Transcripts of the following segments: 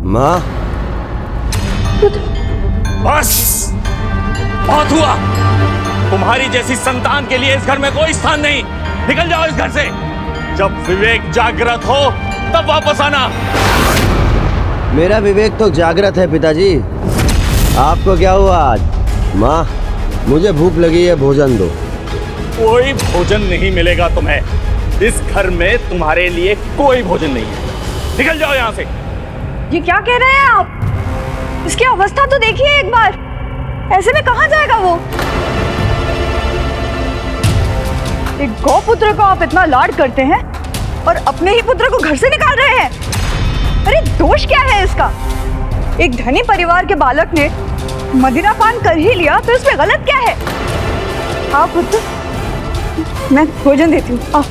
माँ। बस बहुत हुआ। तुम्हारी जैसी संतान के लिए इस घर में कोई स्थान नहीं। निकल जाओ इस घर से। जब विवेक जागृत हो तब वापस आना। मेरा विवेक तो जागृत है पिताजी। आपको क्या हुआ आज? माँ, मुझे भूख लगी है, भोजन दो। कोई भोजन नहीं मिलेगा तुम्हें। इस घर में तुम्हारे लिए कोई भोजन नहीं है। निकल जाओ यहाँ से। ये क्या कह रहे हैं आप? इसकी अवस्था तो देखिए एक बार। ऐसे में कहाँ जाएगा वो? एक गौपुत्र को आप इतना लाड करते हैं और अपने ही पुत्र को घर से निकाल रहे हैं। अरे दोष क्या है इसका? एक धनी परिवार के बालक ने मदिरा पान कर ही लिया तो इसमें गलत क्या है? आप पुत्र, मैं भोजन देती हूँ।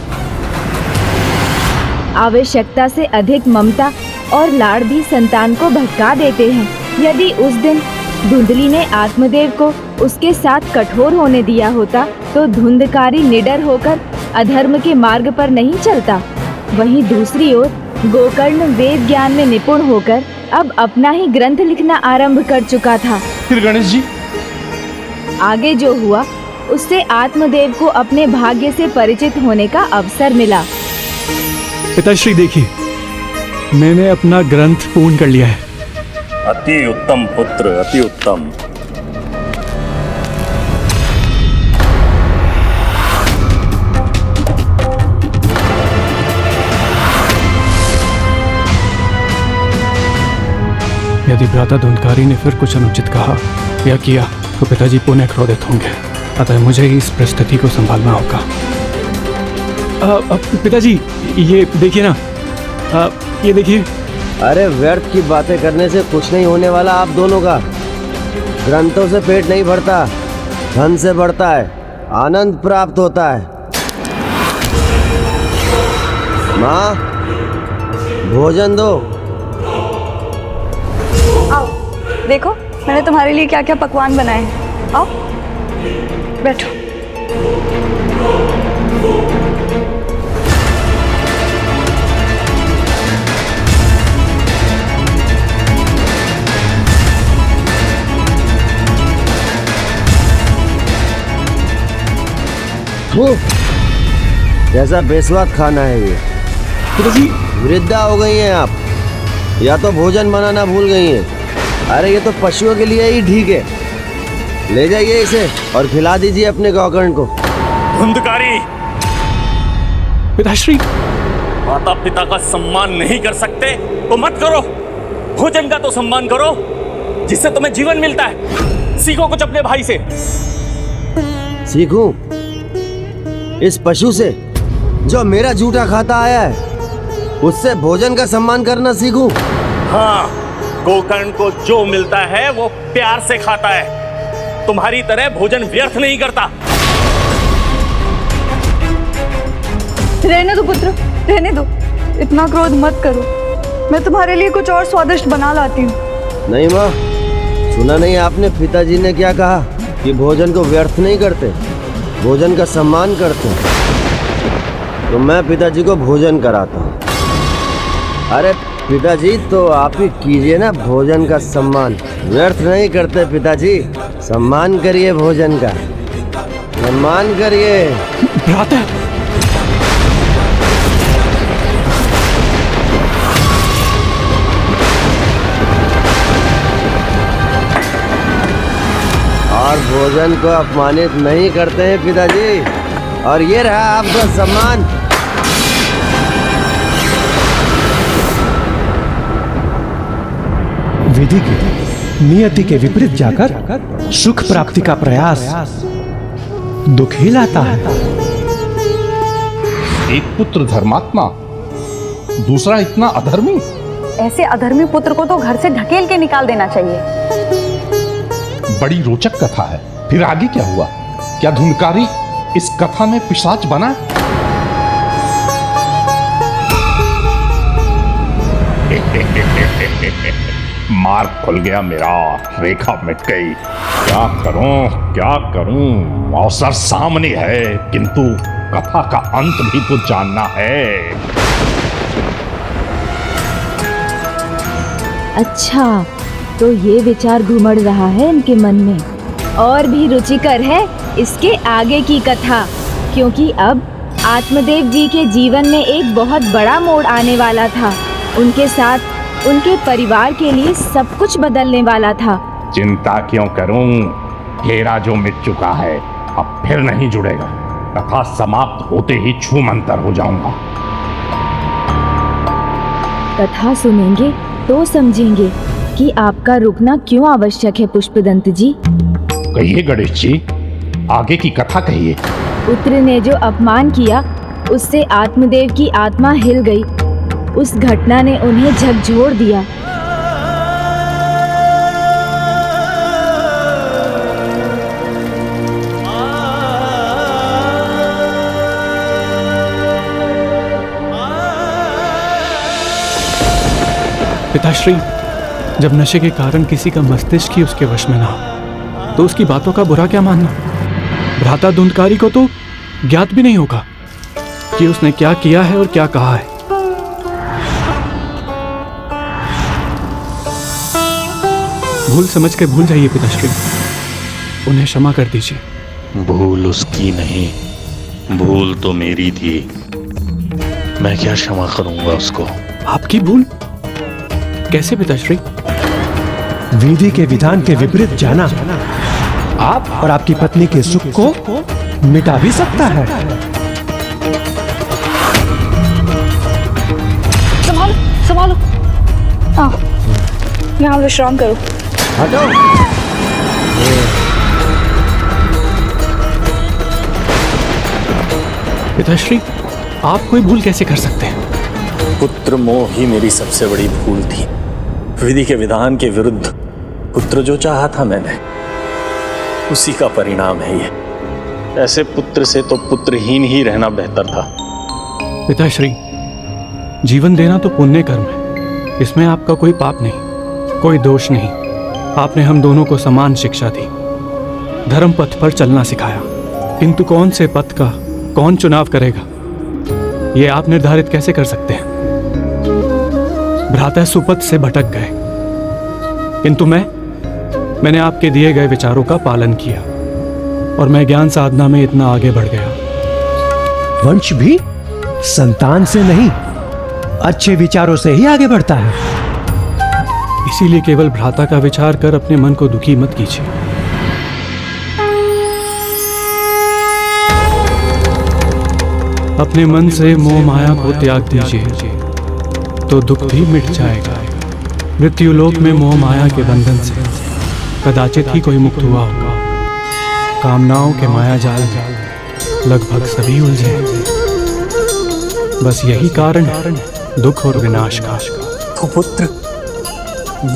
आवश्यकता से अधिक ममता और लाड़ भी संतान को भटका देते हैं। यदि उस दिन धुंधली ने आत्मदेव को उसके साथ कठोर होने दिया होता तो धुंधकारी निडर होकर अधर्म के मार्ग पर नहीं चलता। वहीं दूसरी ओर गोकर्ण वेद ज्ञान में निपुण होकर अब अपना ही ग्रंथ लिखना आरंभ कर चुका था। फिर गणेश जी आगे जो हुआ उससे आत्मदेव को अपने भाग्य से परिचित होने का अवसर मिला। पिताश्री देखिए, मैंने अपना ग्रंथ पूर्ण कर लिया है। अति उत्तम पुत्र, अति उत्तम। यदि भ्राता धुंधकारी ने फिर कुछ अनुचित कहा या किया तो पिताजी पुनः क्रोधित होंगे। अतः मुझे ही इस परिस्थिति को संभालना होगा। पिताजी ये देखिए ना, ये देखिए। अरे व्यर्थ की बातें करने से कुछ नहीं होने वाला आप दोनों का। ग्रंथों से पेट नहीं भरता, धन से बढ़ता है, आनंद प्राप्त होता है। माँ, भोजन दो। आओ देखो, मैंने तुम्हारे लिए क्या क्या पकवान बनाए हैं। आओ बैठो। कैसा बेस्वाद खाना है ये। पिताजी वृद्धा हो गई हैं आप, या तो भोजन बनाना भूल गई हैं। अरे ये तो पशुओं के लिए ही ठीक है। ले जाइए इसे और खिला दीजिए अपने गौकर्ण को। धुंधकारी, पिताश्री माता पिता का सम्मान नहीं कर सकते तो मत करो। भोजन का तो सम्मान करो जिससे तुम्हें जीवन मिलता है। सीखो कुछ अपने भाई से। सीखूं इस पशु से जो मेरा जूठा खाता आया है? उससे भोजन का सम्मान करना सीखूं? हाँ, गोकर्ण को जो मिलता है वो प्यार से खाता है। तुम्हारी तरह भोजन व्यर्थ नहीं करता। रहने दो पुत्र, रहने दो। इतना क्रोध मत करो। मैं तुम्हारे लिए कुछ और स्वादिष्ट बना लाती हूँ। नहीं माँ, सुना नहीं आपने पिताजी ने क्या कहा कि भोजन को व्यर्थ नहीं करते, भोजन का सम्मान करते हैं। तो मैं पिताजी को भोजन कराता हूँ। अरे पिताजी, तो आप ही कीजिए ना भोजन का सम्मान। व्यर्थ नहीं करते पिताजी, सम्मान करिए भोजन का, सम्मान करिए। भ्राता और भोजन को अपमानित नहीं करते हैं पिताजी। और ये रहा आपका सम्मान। विधि की नियति के विपरीत जाकर सुख प्राप्ति का प्रयास दुख ही लाता है। एक पुत्र धर्मात्मा, दूसरा इतना अधर्मी। ऐसे अधर्मी पुत्र को तो घर से ढकेल के निकाल देना चाहिए। बड़ी रोचक कथा है। फिर आगे क्या हुआ? क्या धुंधकारी इस कथा में पिशाच बना? मार्ग खुल गया मेरा, रेखा मिट गई। क्या करूं? अवसर सामने है, किंतु कथा का अंत भी तो जानना है। अच्छा, तो ये विचार घुमड़ रहा है इनके मन में। और भी रुचिकर है इसके आगे की कथा, क्योंकि अब आत्मदेव जी के जीवन में एक बहुत बड़ा मोड़ आने वाला था। उनके साथ उनके परिवार के लिए सब कुछ बदलने वाला था। चिंता क्यों करूं? घेरा जो मिट चुका है अब फिर नहीं जुड़ेगा। कथा समाप्त होते ही छूमंतर हो जाऊंगा। कथा सुनेंगे तो समझेंगे कि आपका रुकना क्यों आवश्यक है पुष्पदंत जी। कहिए गणेश जी, आगे की कथा कहिए। पुत्र ने जो अपमान किया उससे आत्मदेव की आत्मा हिल गई। उस घटना ने उन्हें झकझोर दिया। पिताश्री, जब नशे के कारण किसी का मस्तिष्क ही उसके वश में ना हो, तो उसकी बातों का बुरा क्या मानना। भ्राता धुंधकारी को तो ज्ञात भी नहीं होगा कि उसने क्या किया है और क्या कहा है। भूल समझ के भूल जाइए पिताश्री, उन्हें क्षमा कर दीजिए। भूल उसकी नहीं, भूल तो मेरी थी। मैं क्या क्षमा करूंगा उसको। आपकी भूल कैसे पिताश्री? विधि के विधान के विपरीत जाना आप और आपकी पत्नी के सुख को मिटा भी सकता है। संभालो संभालो, आओ यहाँ विश्राम करो। हटो। पिताश्री, आप कोई भूल कैसे कर सकते हैं? पुत्र मोह ही मेरी सबसे बड़ी भूल थी। विधि के विधान के विरुद्ध पुत्र जो चाहा था मैंने, उसी का परिणाम है ये। ऐसे पुत्र से तो पुत्रहीन ही रहना बेहतर था। पिताश्री, जीवन देना तो पुण्य कर्म है, इसमें आपका कोई पाप नहीं, कोई दोष नहीं। आपने हम दोनों को समान शिक्षा दी, धर्म पथ पर चलना सिखाया, किंतु कौन से पथ का कौन चुनाव करेगा ये आप निर्धारित कैसे कर सकते हैं? भ्राता सुपथ से भटक गए, किंतु मैंने आपके दिए गए विचारों का पालन किया और मैं ज्ञान साधना में इतना आगे बढ़ गया। वंश भी संतान से नहीं, अच्छे विचारों से ही आगे बढ़ता है। इसीलिए केवल भ्राता का विचार कर अपने मन को दुखी मत कीजिए। अपने मन से मोह माया को त्याग दीजिए तो दुख भी मिट जाएगा। मृत्यु लोक में मोह माया के बंधन से कदाचित ही कोई मुक्त हुआ होगा। कामनाओं के माया जाल में लगभग सभी उलझे हैं। बस यही कारण है दुख और विनाश का। तो पुत्र,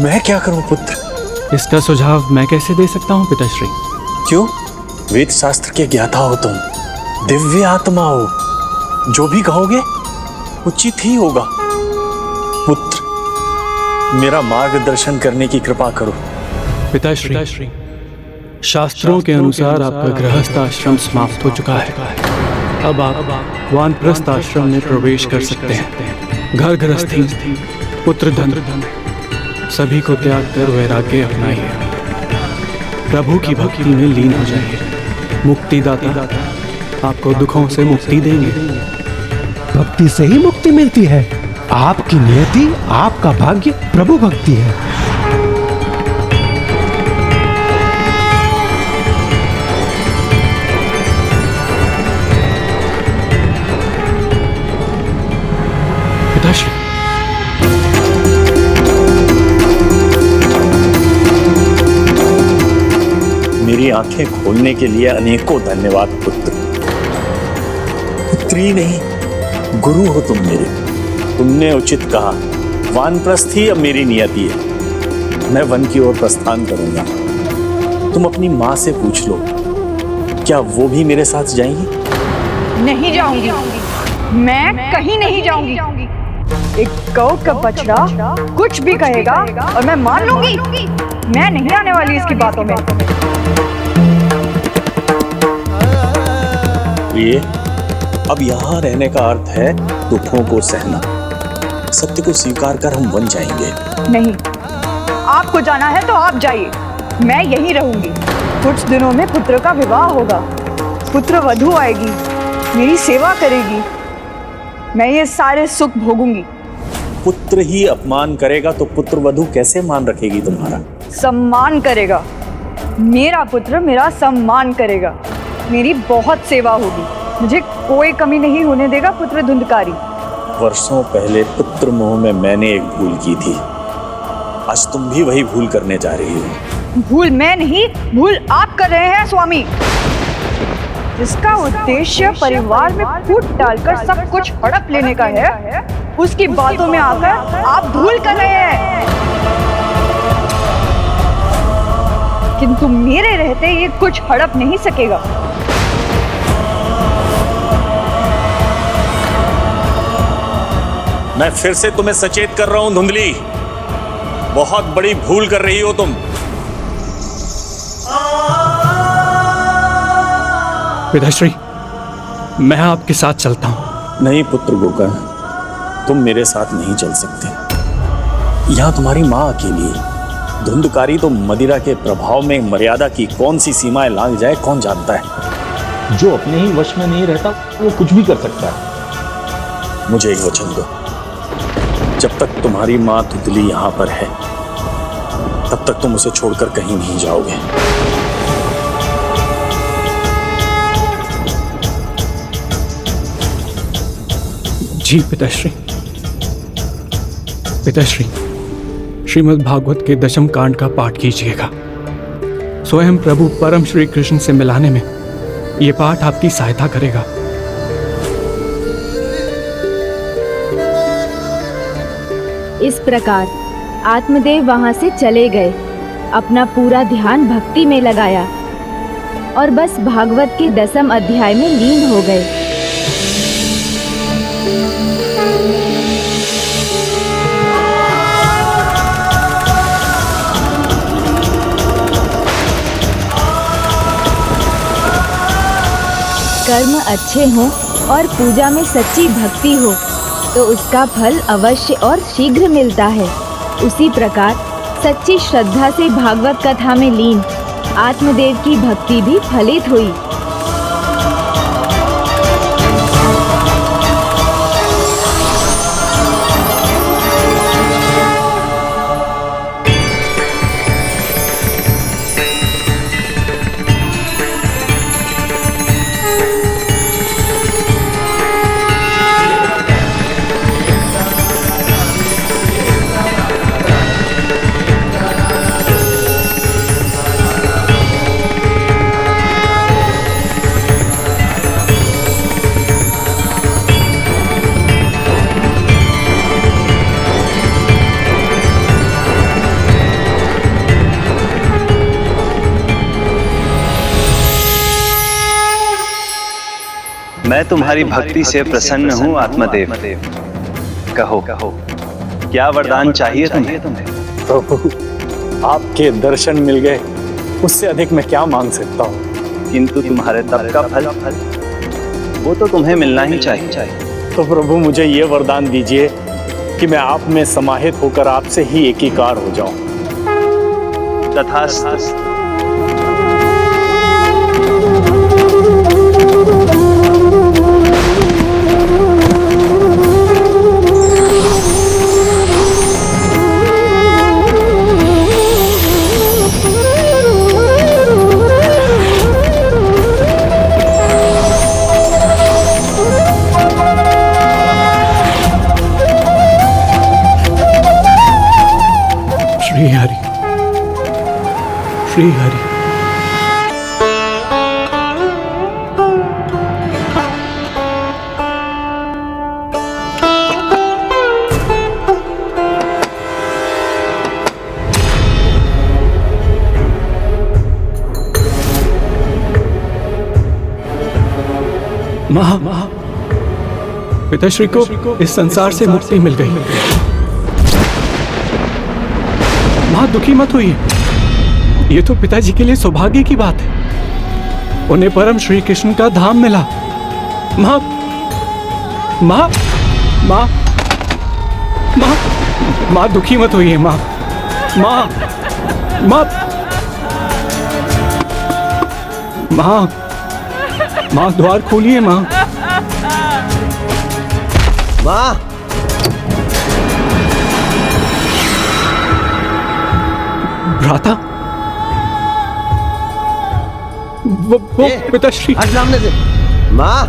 मैं क्या करूं पुत्र? इसका सुझाव मैं कैसे दे सकता हूं पिताश्री? क्यों? वेद शास्त्र के ज्ञाता हो तुम, दिव्य आत्मा हो, जो भी कहोगे उचित ही होगा। पुत्र, मेरा मार्गदर्शन करने की कृपा करो। पिताश्री, शास्त्रों के अनुसार आपका गृहस्थ आश्रम समाप्त हो चुका है। अब आप वानप्रस्थ आश्रम में प्रवेश कर सकते हैं। घर गृहस्थी, पुत्र धन सभी को त्याग कर वैराग्य अपनाइए। प्रभु की भक्ति में लीन हो जाइए। मुक्तिदाता आपको दुखों से मुक्ति देंगे। भक्ति से ही मुक्ति मिलती है। आपकी नियति, आपका भाग्य प्रभु भक्ति है। पिताश्री, मेरी आंखें खोलने के लिए अनेकों धन्यवाद पुत्र। पुत्री नहीं, गुरु हो तुम मेरे। तुमने उचित कहा, वानप्रस्थ ही अब मेरी नियति है। मैं वन की ओर प्रस्थान करूंगा। तुम अपनी माँ से पूछ लो, क्या वो भी मेरे साथ जाएंगी? नहीं जाऊंगी, मैं कहीं नहीं जाऊंगी। एक गौ का बछड़ा कुछ भी कहेगा और मैं मान लूंगी। मैं नहीं आने वाली इसकी बातों में। ये अब यहाँ रहने का अर्थ है दुखों को सहना। सत्य को स्वीकार कर हम वन जाएंगे। नहीं, आपको जाना है तो आप जाइए, मैं यहीं रहूंगी। कुछ दिनों में पुत्र का विवाह होगा, पुत्र वधू आएगी, मेरी सेवा करेगी, मैं ये सारे सुख भोगूंगी। पुत्र ही अपमान करेगा तो पुत्र वधू कैसे मान रखेगी तुम्हारा? सम्मान करेगा, मेरा पुत्र मेरा सम्मान करेगा, मेरी बहुत सेवा होगी, मुझे कोई कमी नहीं होने देगा पुत्र धुंधकारी। वर्षों पहले पुत्र मोह में मैंने एक भूल की थी, आज तुम भी वही भूल करने जा रही हो। भूल मैं नहीं, भूल आप कर रहे हैं स्वामी। जिसका उद्देश्य परिवार में फूट डालकर सब कुछ हड़प लेने का है, उसकी बातों में आकर आप भूल कर रहे हैं। किंतु मेरे रहते ये कुछ हड़प नहीं सकेगा। मैं फिर से तुम्हें सचेत कर रहा हूं धुंधली, बहुत बड़ी भूल कर रही हो तुम। पिताश्री, मैं आपके साथ चलता हूं। नहीं पुत्र गोकर्ण, तुम मेरे साथ नहीं चल सकते। यहां तुम्हारी मां अकेली है। धुंधकारी तो मदिरा के प्रभाव में मर्यादा की कौन सी सीमाएं लांघ जाए कौन जानता है। जो अपने ही वश में नहीं रहता वो कुछ भी कर सकता है। मुझे एक वचन दो, जब तक तुम्हारी मां धुंधली यहां पर है तब तक तुम उसे छोड़कर कहीं नहीं जाओगे। जी पिताश्री। पिताश्री, श्रीमद् भागवत के दशम कांड का पाठ कीजिएगा। स्वयं प्रभु परम श्री कृष्ण से मिलाने में यह पाठ आपकी सहायता करेगा। इस प्रकार आत्मदेव वहां से चले गए, अपना पूरा ध्यान भक्ति में लगाया और बस भागवत के 10वें अध्याय में लीन हो गए। कर्म अच्छे हों और पूजा में सच्ची भक्ति हो तो उसका फल अवश्य और शीघ्र मिलता है। उसी प्रकार सच्ची श्रद्धा से भागवत कथा में लीन आत्मदेव की भक्ति भी फलित हुई। मैं तुम्हारी भक्ति से प्रसन्न हूँ आत्मदेव। कहो क्या वरदान चाहिए तुम्हें? प्रभु, आपके दर्शन मिल गए, उससे अधिक मैं क्या मांग सकता हूँ। किंतु तुम्हारे तप का फल वो तो तुम्हें मिलना ही चाहिए। तो प्रभु मुझे ये वरदान दीजिए कि मैं आप में समाहित होकर आपसे ही एकीकार हो जाऊं। तथास्तु। श्री हरि, श्री हरि। मां, पिताश्री को इस संसार से मुक्ति मिल गई। मां दुखी मत होइए, ये तो पिताजी के लिए सौभाग्य की बात है। उन्हें परम श्री कृष्ण का धाम मिला। मां, मां, मां, माँ, माँ दुखी मत होइए माँ। माँ, माँ, माँ, माँ द्वार खोलिए माँ। माँ, भ्राता, वो पिताश्री। हट सामने से। माँ,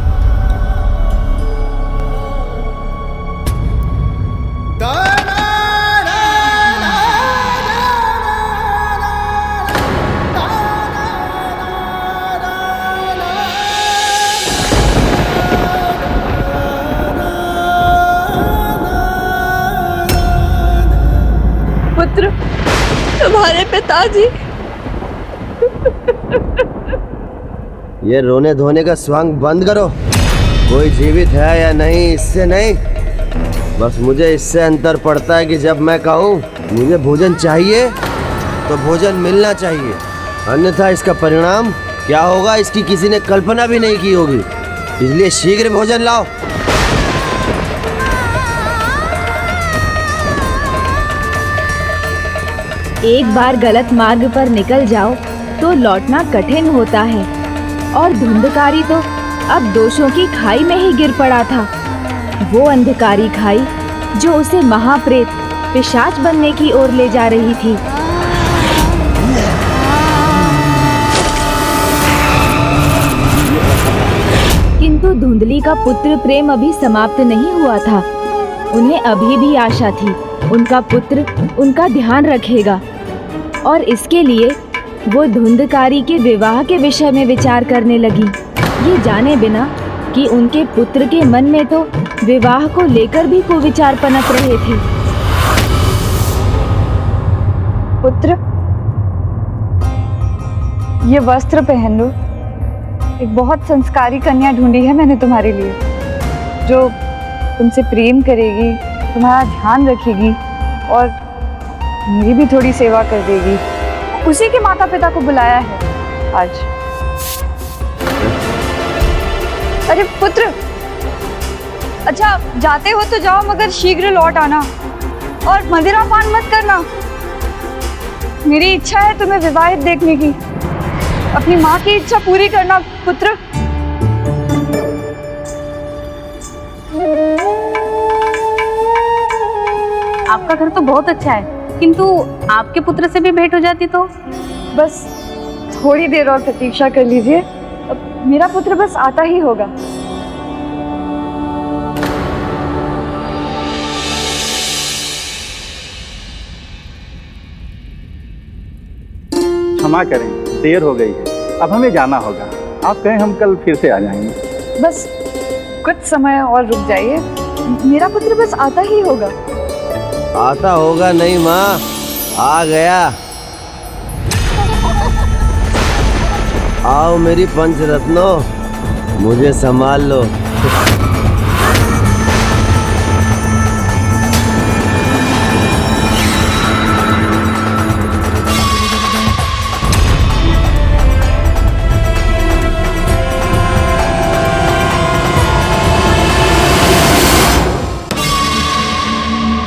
पुत्र, तुम्हारे पिताजी। ये रोने धोने का स्वांग बंद करो। कोई जीवित है या नहीं इससे नहीं, बस मुझे इससे अंतर पड़ता है कि जब मैं कहूँ मुझे भोजन चाहिए तो भोजन मिलना चाहिए, अन्यथा इसका परिणाम क्या होगा इसकी किसी ने कल्पना भी नहीं की होगी। इसलिए शीघ्र भोजन लाओ। एक बार गलत मार्ग पर निकल जाओ तो लौटना कठिन होता है, और धुंधकारी तो अब दोषों की खाई में ही गिर पड़ा था। वो अंधकारी खाई जो उसे महाप्रेत पिशाच बनने की ओर ले जा रही थी। किंतु धुंधली का पुत्र प्रेम अभी समाप्त नहीं हुआ था। उन्हें अभी भी आशा थी उनका पुत्र उनका ध्यान रखेगा, और इसके लिए वो धुंधकारी के विवाह के विषय में विचार करने लगी, ये जाने बिना कि उनके पुत्र के मन में तो विवाह को लेकर भी कुविचार पनप रहे थे। पुत्र, ये वस्त्र पहन लो। एक बहुत संस्कारी कन्या ढूंढी है मैंने तुम्हारे लिए, जो तुमसे प्रेम करेगी, तुम्हारा ध्यान रखेगी और मेरी भी थोड़ी सेवा कर देगी। उसी के माता पिता को बुलाया है आज। अरे पुत्र, अच्छा जाते हो तो जाओ, मगर शीघ्र लौट आना और मदिरा पान मत करना। मेरी इच्छा है तुम्हें विवाहित देखने की। अपनी माँ की इच्छा पूरी करना पुत्र। आपका घर तो बहुत अच्छा है, किंतु आपके पुत्र से भी भेंट हो जाती तो? बस थोड़ी देर और प्रतीक्षा कर लीजिए, मेरा पुत्र बस आता ही होगा। क्षमा करें, देर हो गई है, अब हमें जाना होगा। आप कहें हम कल फिर से आ जाएंगे। बस कुछ समय और रुक जाइए, मेरा पुत्र बस आता ही होगा। आता होगा नहीं माँ, आ गया। आओ मेरी पंचरत्नों, मुझे संभाल लो।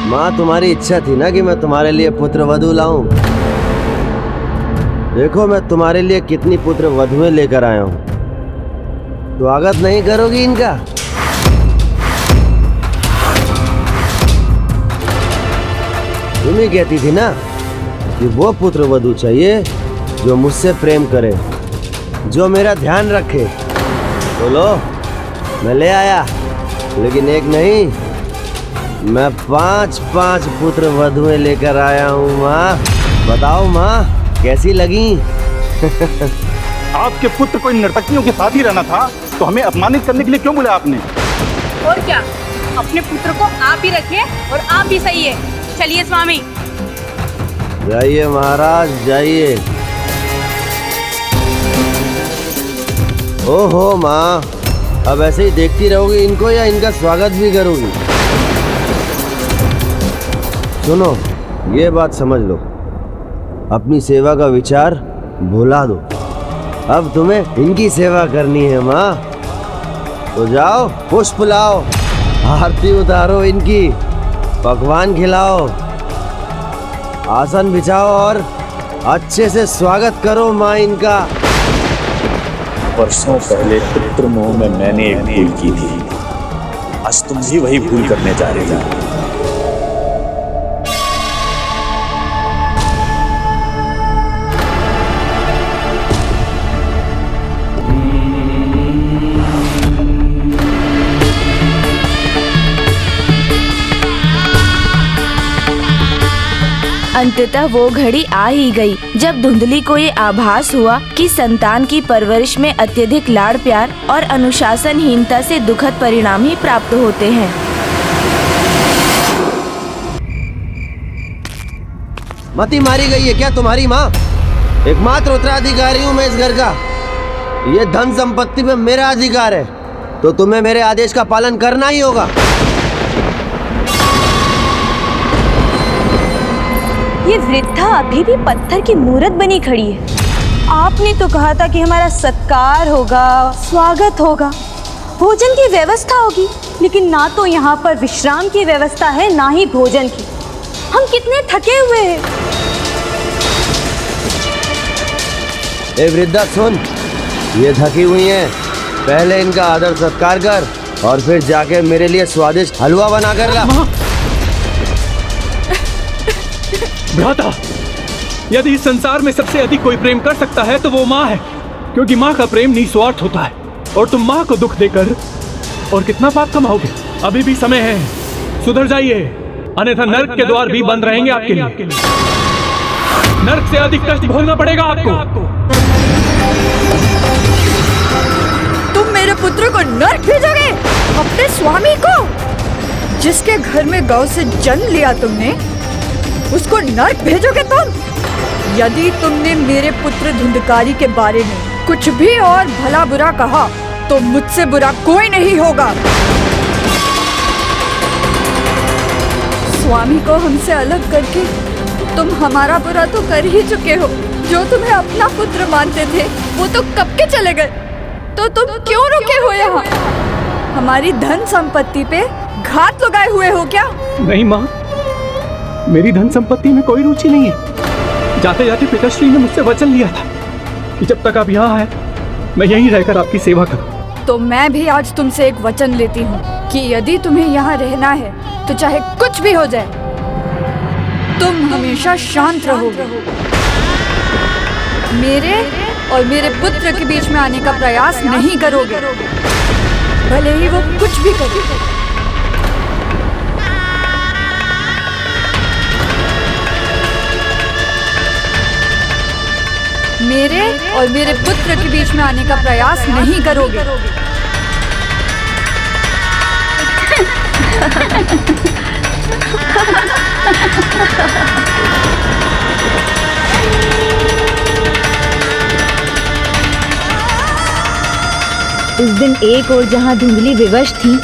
माँ, तुम्हारी इच्छा थी ना कि मैं तुम्हारे लिए पुत्र वधू लाऊं। देखो मैं तुम्हारे लिए कितनी पुत्र वधुएं लेकर आया हूं। स्वागत नहीं करोगी इनका? तुम ही कहती थी ना कि वो पुत्र वधू चाहिए जो मुझसे प्रेम करे, जो मेरा ध्यान रखे। तो लो, मैं ले आया, लेकिन एक नहीं, मैं 5 पुत्र वधुएं लेकर आया हूँ। माँ बताओ माँ, कैसी लगी? आपके पुत्र को इन नर्तकियों के साथ ही रहना था, तो हमें अपमानित करने के लिए क्यों बुलाया आपने? और क्या, अपने पुत्र को आप ही रखिए और आप भी सही है। चलिए स्वामी। जाइए महाराज, जाइए। ओहो माँ, अब ऐसे ही देखती रहोगी इनको या इनका स्वागत भी करोगी? सुनो, ये बात समझ लो, अपनी सेवा का विचार भुला दो। अब तुम्हें इनकी सेवा करनी है माँ। तो जाओ, पुष्प लाओ, आरती उतारो इनकी। पकवान खिलाओ, आसन बिछाओ और अच्छे से स्वागत करो माँ इनका। वर्षों पहले पुत्र मोह में मैंने एक भूल की थी, आज तुम भी वही भूल करने जा रहे हो। अंततः वो घड़ी आ ही गई जब धुंधली को ये आभास हुआ कि संतान की परवरिश में अत्यधिक लाड़ प्यार और अनुशासनहीनता से दुखद परिणाम ही प्राप्त होते हैं। मती मारी गई है क्या तुम्हारी माँ? एकमात्र उत्तराधिकारी हूँ मैं इस घर का। ये धन संपत्ति में मेरा अधिकार है, तो तुम्हें मेरे आदेश का पालन करना ही होगा। ये वृद्धा अभी भी पत्थर की मूर्त बनी खड़ी है। आपने तो कहा था कि हमारा सत्कार होगा, स्वागत होगा, भोजन की व्यवस्था होगी, लेकिन ना तो यहाँ पर विश्राम की व्यवस्था है ना ही भोजन की। हम कितने थके हुए हैं। ए वृद्धा सुन, ये थकी हुई हैं, पहले इनका आदर सत्कार कर और फिर जाके मेरे लिए स्वादिष्ट हलवा बना कर ला। भ्राता, यदि इस संसार में सबसे अधिक कोई प्रेम कर सकता है तो वो माँ है, क्योंकि माँ का प्रेम निस्वार्थ होता है। और तुम माँ को दुख देकर और कितना पाप कमाओगे? अभी भी समय है, सुधर जाइए, अन्यथा नरक के द्वार भी बंद रहेंगे आपके लिए। नरक से अधिक कष्ट भोगना पड़ेगा आपको। तुम मेरे पुत्र को नरक भेजोगे? अपने स्वामी को, जिसके घर में गौ से जन्म लिया तुमने, उसको नरक भेजोगे तुम? यदि तुमने मेरे पुत्र धुंधकारी के बारे में कुछ भी और भला बुरा कहा तो मुझसे बुरा कोई नहीं होगा। स्वामी को हमसे अलग करके तुम हमारा बुरा तो कर ही चुके हो। जो तुम्हें अपना पुत्र मानते थे वो तो कब के चले गए, तो तुम क्यों रुके हो यहाँ? हमारी धन संपत्ति पे घात लगाए हुए हो क्या? नहीं माँ, मेरी धन संपत्ति में कोई रुचि नहीं है। जाते जाते पिताश्री ने मुझसे वचन लिया था कि जब तक आप यहाँ आए मैं यहीं रहकर आपकी सेवा करूं। तो मैं भी आज तुमसे एक वचन लेती हूँ कि यदि तुम्हें यहाँ रहना है तो चाहे कुछ भी हो जाए, तुम हमेशा शांत रहोगे। मेरे और मेरे पुत्र के बीच में आने का प्रयास नहीं करोगे, भले ही वो कुछ भी करे। मेरे और मेरे पुत्र के बीच में आने का प्रयास नहीं करोगे। उस दिन एक ओर जहाँ धुंधली विवश थी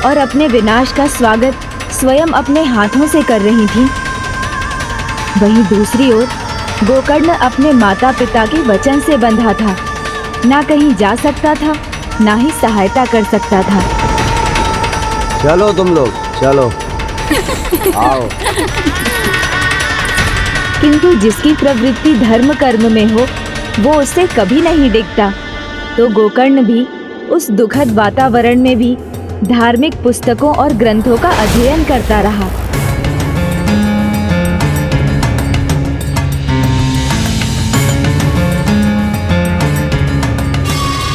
और अपने विनाश का स्वागत स्वयं अपने हाथों से कर रही थी, वहीं दूसरी ओर गोकर्ण अपने माता पिता के वचन से बंधा था। ना कहीं जा सकता था, ना ही सहायता कर सकता था। चलो तुम लोग, चलो आओ। किंतु जिसकी प्रवृत्ति धर्म कर्म में हो वो उससे कभी नहीं डिगता। तो गोकर्ण भी उस दुखद वातावरण में भी धार्मिक पुस्तकों और ग्रंथों का अध्ययन करता रहा।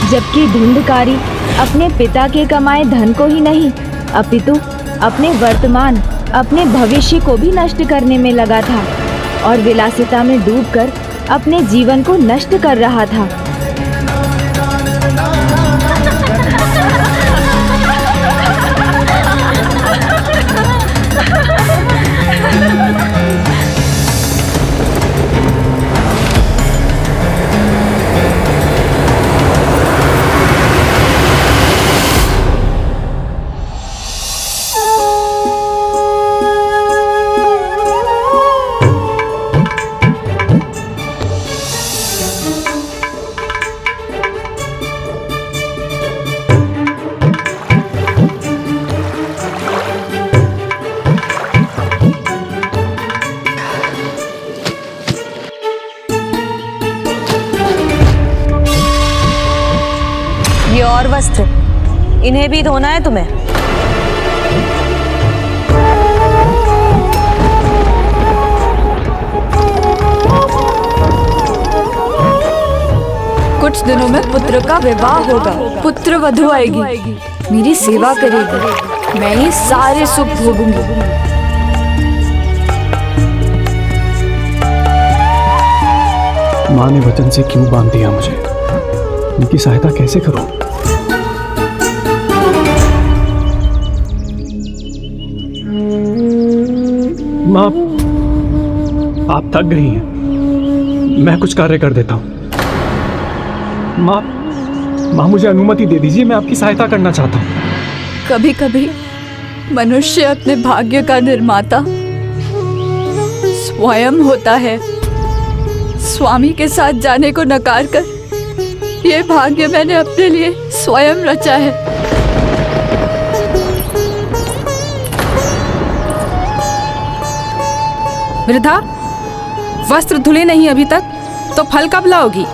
जबकि धुंधकारी अपने पिता के कमाए धन को ही नहीं अपितु अपने वर्तमान, अपने भविष्य को भी नष्ट करने में लगा था और विलासिता में डूबकर अपने जीवन को नष्ट कर रहा था। और वस्त्र, इन्हें भी धोना है तुम्हें। कुछ दिनों में पुत्र का विवाह होगा, पुत्र वधू आएगी, मेरी सेवा करेगी, मैं ही सारे सुख भोगूंगी। माँ ने वचन से क्यों बांध दिया मुझे? उनकी सहायता कैसे करूं? माँ, आप थक गई हैं, मैं कुछ कार्य कर देता हूं। माँ मुझे अनुमति दे दीजिए, मैं आपकी सहायता करना चाहता हूँ। कभी कभी मनुष्य अपने भाग्य का निर्माता स्वयं होता है। स्वामी के साथ जाने को नकार कर ये भाग्य मैंने अपने लिए स्वयं रचा है। वृद्धा, वस्त्र धुले नहीं अभी तक, तो फल कब लाओगी?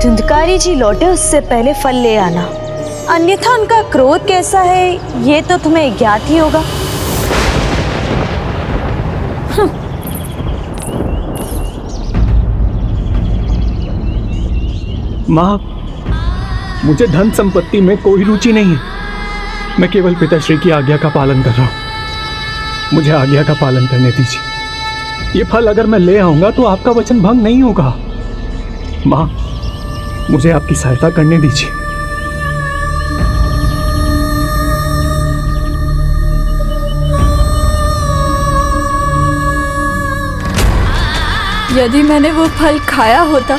धुंधकारी जी लौटे उससे पहले फल ले आना, अन्यथा उनका क्रोध कैसा है ये तो तुम्हें ज्ञात ही होगा। माँ, मुझे धन संपत्ति में कोई रुचि नहीं है, मैं केवल पिताश्री की आज्ञा का पालन कर रहा हूँ। मुझे आज्ञा का पालन करने दीजिए। ये फल अगर मैं ले आऊंगा तो आपका वचन भंग नहीं होगा। माँ, मुझे आपकी सहायता करने दीजिए। यदि मैंने वो फल खाया होता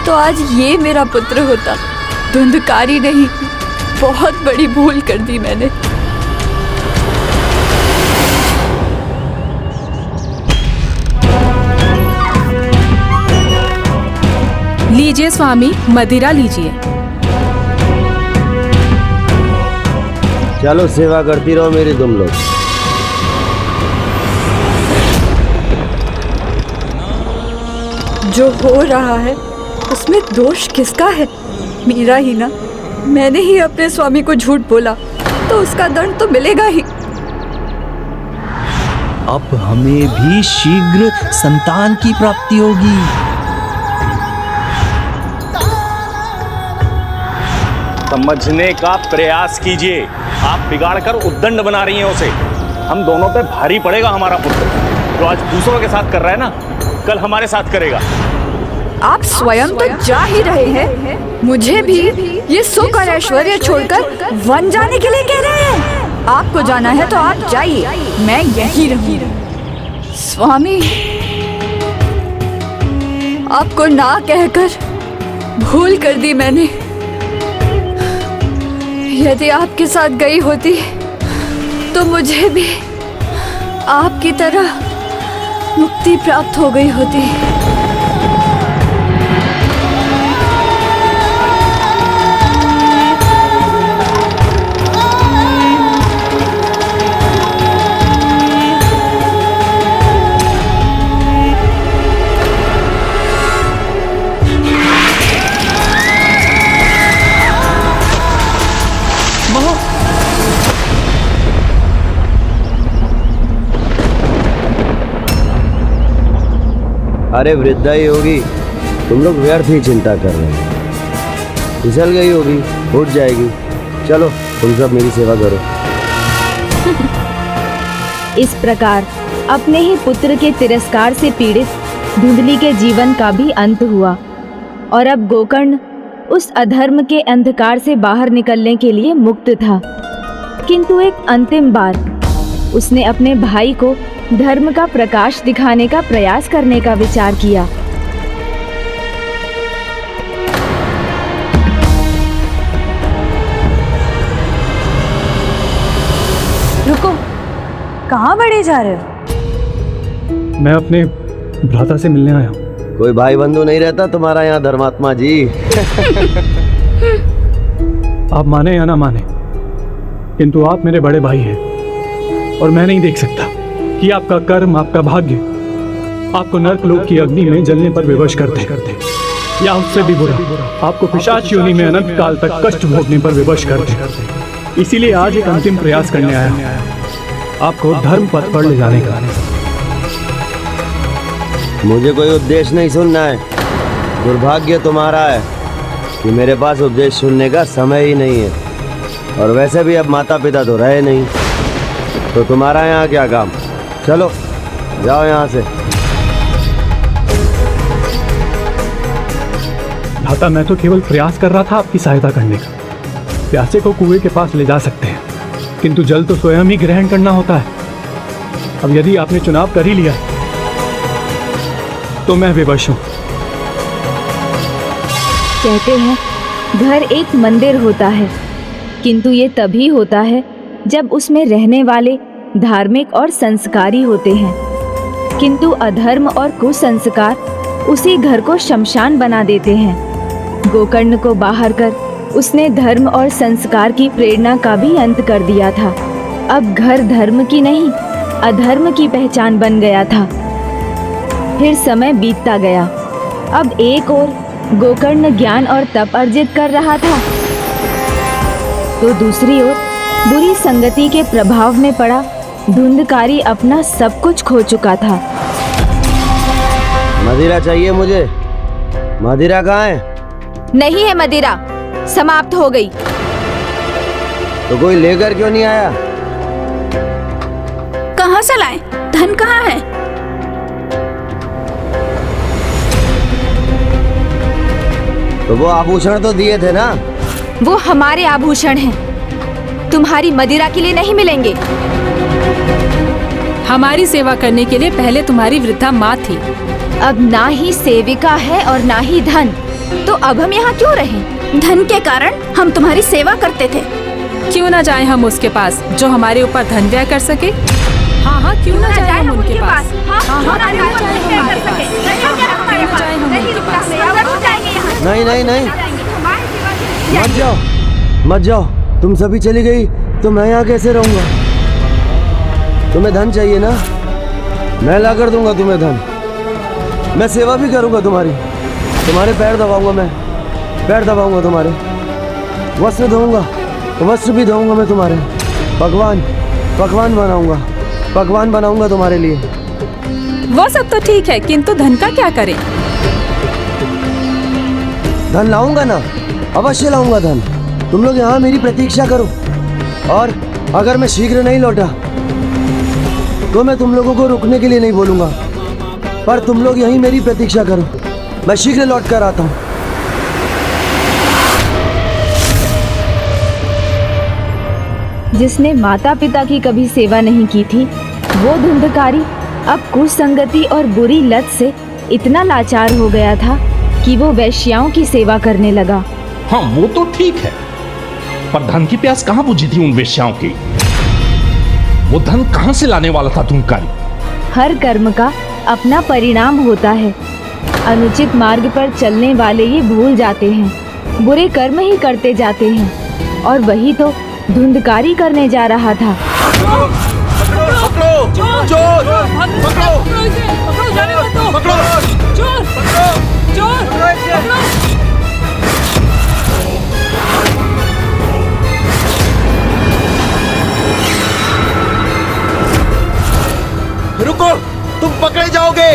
तो आज ये मेरा पुत्र होता। धुंधकारी नहीं, बहुत बड़ी भूल कर दी मैंने। लीजिए स्वामी, मदिरा लीजिए। चलो सेवा करती रहो मेरी तुम लोग। जो हो रहा है उसमें दोष किसका है? मेरा ही ना। मैंने ही अपने स्वामी को झूठ बोला तो उसका दंड तो मिलेगा ही। अब हमें भी शीघ्र संतान की प्राप्ति होगी। समझने का प्रयास कीजिए। आप बिगाड़ कर उद्दंड बना रही हैं उसे। हम दोनों पे भारी पड़ेगा हमारा पुत्र, जो आज दूसरों के साथ कर रहा है ना, कल हमारे साथ करेगा। आप स्वयं तो जा ही रहे हैं, मुझे भी ये सुख और ऐश्वर्य छोड़कर वन जाने के लिए कह रहे हैं। आपको जाना है तो आप जाइए, मैं यहीं रहूंगी। स्वामी, आपको ना कहकर भूल कर दी मैंने। यदि आपके साथ गई होती तो मुझे भी आपकी तरह मुक्ति प्राप्त हो गई होती। अरे वृद्धा ही होगी, तुम लोग व्यर्थ ही चिंता कर रहे हो। फिसल गई होगी, उठ जाएगी। चलो तुम सब मेरी सेवा करो। इस प्रकार अपने ही पुत्र के तिरस्कार से पीड़ित धुंधली के जीवन का भी अंत हुआ और अब गोकर्ण उस अधर्म के अंधकार से बाहर निकलने के लिए मुक्त था। किंतु एक अंतिम बार उसने अपने भाई को धर्म का प्रकाश दिखाने का प्रयास करने का विचार किया। रुको, कहाँ बढ़े जा रहे हो? मैं अपने भ्राता से मिलने आया हूँ। कोई भाई बंधु नहीं रहता तुम्हारा यहाँ धर्मात्मा जी? आप माने या ना माने, किंतु आप मेरे बड़े भाई हैं और मैं नहीं देख सकता कि आपका कर्म, आपका भाग्य आपको नर्क लोक की अग्नि में जलने पर विवश करते। या उससे भी बुरा, आपको पिशाच योनि में अनंत काल तक कष्ट भोगने पर विवश कर दे। इसीलिए आज एक अंतिम प्रयास करने आया हूं, आपको धर्म पथ पर ले जाने का। मुझे कोई उपदेश नहीं सुनना है। दुर्भाग्य तुम्हारा है कि मेरे पास उपदेश सुनने का समय ही नहीं है, और वैसे भी अब माता पिता तो रहे नहीं, तो तुम्हारा यहाँ क्या काम। चलो जाओ यहाँ से। भ्राता, मैं तो केवल प्रयास कर रहा था आपकी सहायता करने का। प्यासे को कुएं के पास ले जा सकते हैं, किंतु जल तो स्वयं ही ग्रहण करना होता है। अब यदि आपने चुनाव कर ही लिया तो मैं विवश हूं। कहते हैं घर एक मंदिर होता है, किंतु ये तभी होता है जब उसमें रहने वाले धार्मिक और संस्कारी होते हैं, किंतु अधर्म और कुसंस्कार उसी घर को शमशान बना देते हैं। गोकर्ण को बाहर कर उसने धर्म और संस्कार की प्रेरणा का भी अंत कर दिया था। अब घर धर्म की नहीं, अधर्म की पहचान बन गया था। फिर समय बीतता गया। अब एक ओर गोकर्ण ज्ञान और तप अर्जित कर रहा था, तो दूसरी ओर बुरी संगति के प्रभाव में पड़ा धुंधकारी अपना सब कुछ खो चुका था। मदिरा चाहिए मुझे। मदिरा कहाँ है? नहीं है मदिरा, समाप्त हो गई। तो कोई लेकर क्यों नहीं आया? कहाँ से लाए? धन कहाँ है? तो वो आभूषण तो दिए थे ना। वो हमारे आभूषण हैं, तुम्हारी मदिरा के लिए नहीं मिलेंगे। हमारी सेवा करने के लिए पहले तुम्हारी वृद्धा माँ थी। अब ना ही सेविका है और ना ही धन, तो अब हम यहाँ क्यों रहें? धन के कारण हम तुम्हारी सेवा करते थे। क्यों ना जाएं हम उसके पास जो हमारे ऊपर धन व्यय कर सके? हाँ हाँ, क्यों ना जाएं हम उनके पास? नहीं नहीं नहीं, मत जाओ मत जाओ। तुम सभी चली गई तो मैं यहाँ कैसे रहूँगा? तुम्हें धन चाहिए ना, मैं ला कर दूंगा तुम्हें धन। मैं सेवा भी करूंगा तुम्हारी, तुम्हारे पैर दबाऊंगा, मैं पैर दबाऊंगा तुम्हारे, वस्त्र धोऊंगा, वस्त्र भी धोऊंगा मैं तुम्हारे, पकवान पकवान बनाऊंगा, पकवान बनाऊंगा तुम्हारे लिए। वो सब तो ठीक है, किंतु धन का क्या करें? धन लाऊंगा ना, अवश्य लाऊंगा धन। तुम लोग यहाँ मेरी प्रतीक्षा करो, और अगर मैं शीघ्र नहीं लौटा तो मैं तुम लोगों को रुकने के लिए नहीं बोलूंगा, पर तुम लोग यहीं मेरी प्रतीक्षा करो, मैं शीघ्र लौट कर आता हूँ। जिसने माता पिता की कभी सेवा नहीं की थी, वो धुंधकारी अब कुसंगति और बुरी लत से इतना लाचार हो गया था कि वो वैश्याओं की सेवा करने लगा। हाँ वो तो ठीक है, पर धन की प्यास कहाँ बुझी थी उन वेश्याओं की? वो धन कहाँ से लाने वाला था धुंधकारी? हर कर्म का अपना परिणाम होता है। अनुचित मार्ग पर चलने वाले ये भूल जाते हैं, बुरे कर्म ही करते जाते हैं, और वही तो धुंधकारी करने जा रहा था। रुको, तुम पकड़े जाओगे।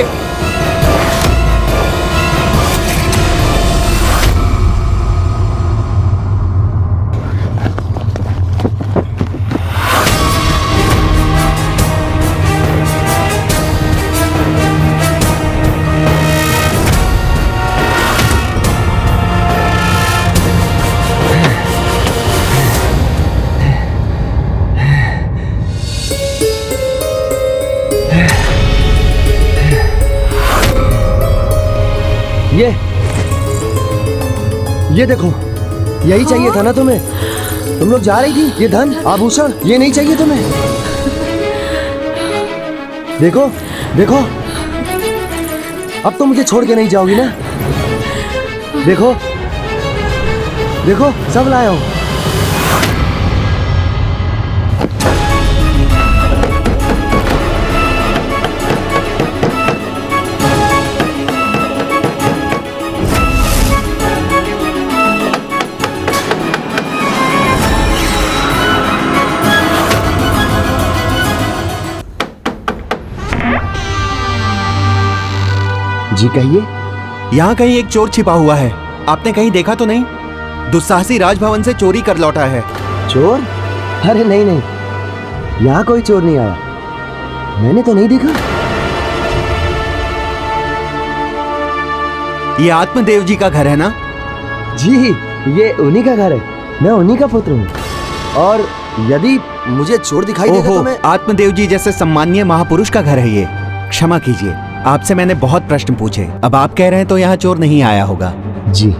ये देखो, यही चाहिए था ना तुम्हें? तुम लोग जा रही थी, ये धन आभूषण ये नहीं चाहिए तुम्हें? देखो देखो, अब तो मुझे छोड़ के नहीं जाओगी ना? देखो देखो, सब लाया हूं। जी कहिए। यहाँ कहीं एक चोर छिपा हुआ है, आपने कहीं देखा तो नहीं? दुस्साहसी राजभवन से चोरी कर लौटा है। चोर? अरे नहीं नहीं, यहाँ कोई चोर नहीं आया, मैंने तो नहीं देखा। ये आत्मदेव जी का घर है ना? जी, ये उन्हीं का घर है, मैं उन्हीं का पुत्र हूँ। और यदि मुझे चोर दिखाई देगा तो मैं... आत्मदेव जी जैसे सम्मानीय महापुरुष का घर है ये। क्षमा कीजिए, आपसे मैंने बहुत प्रश्न पूछे, अब आप कह रहे हैं तो यहाँ चोर नहीं आया होगा। जी।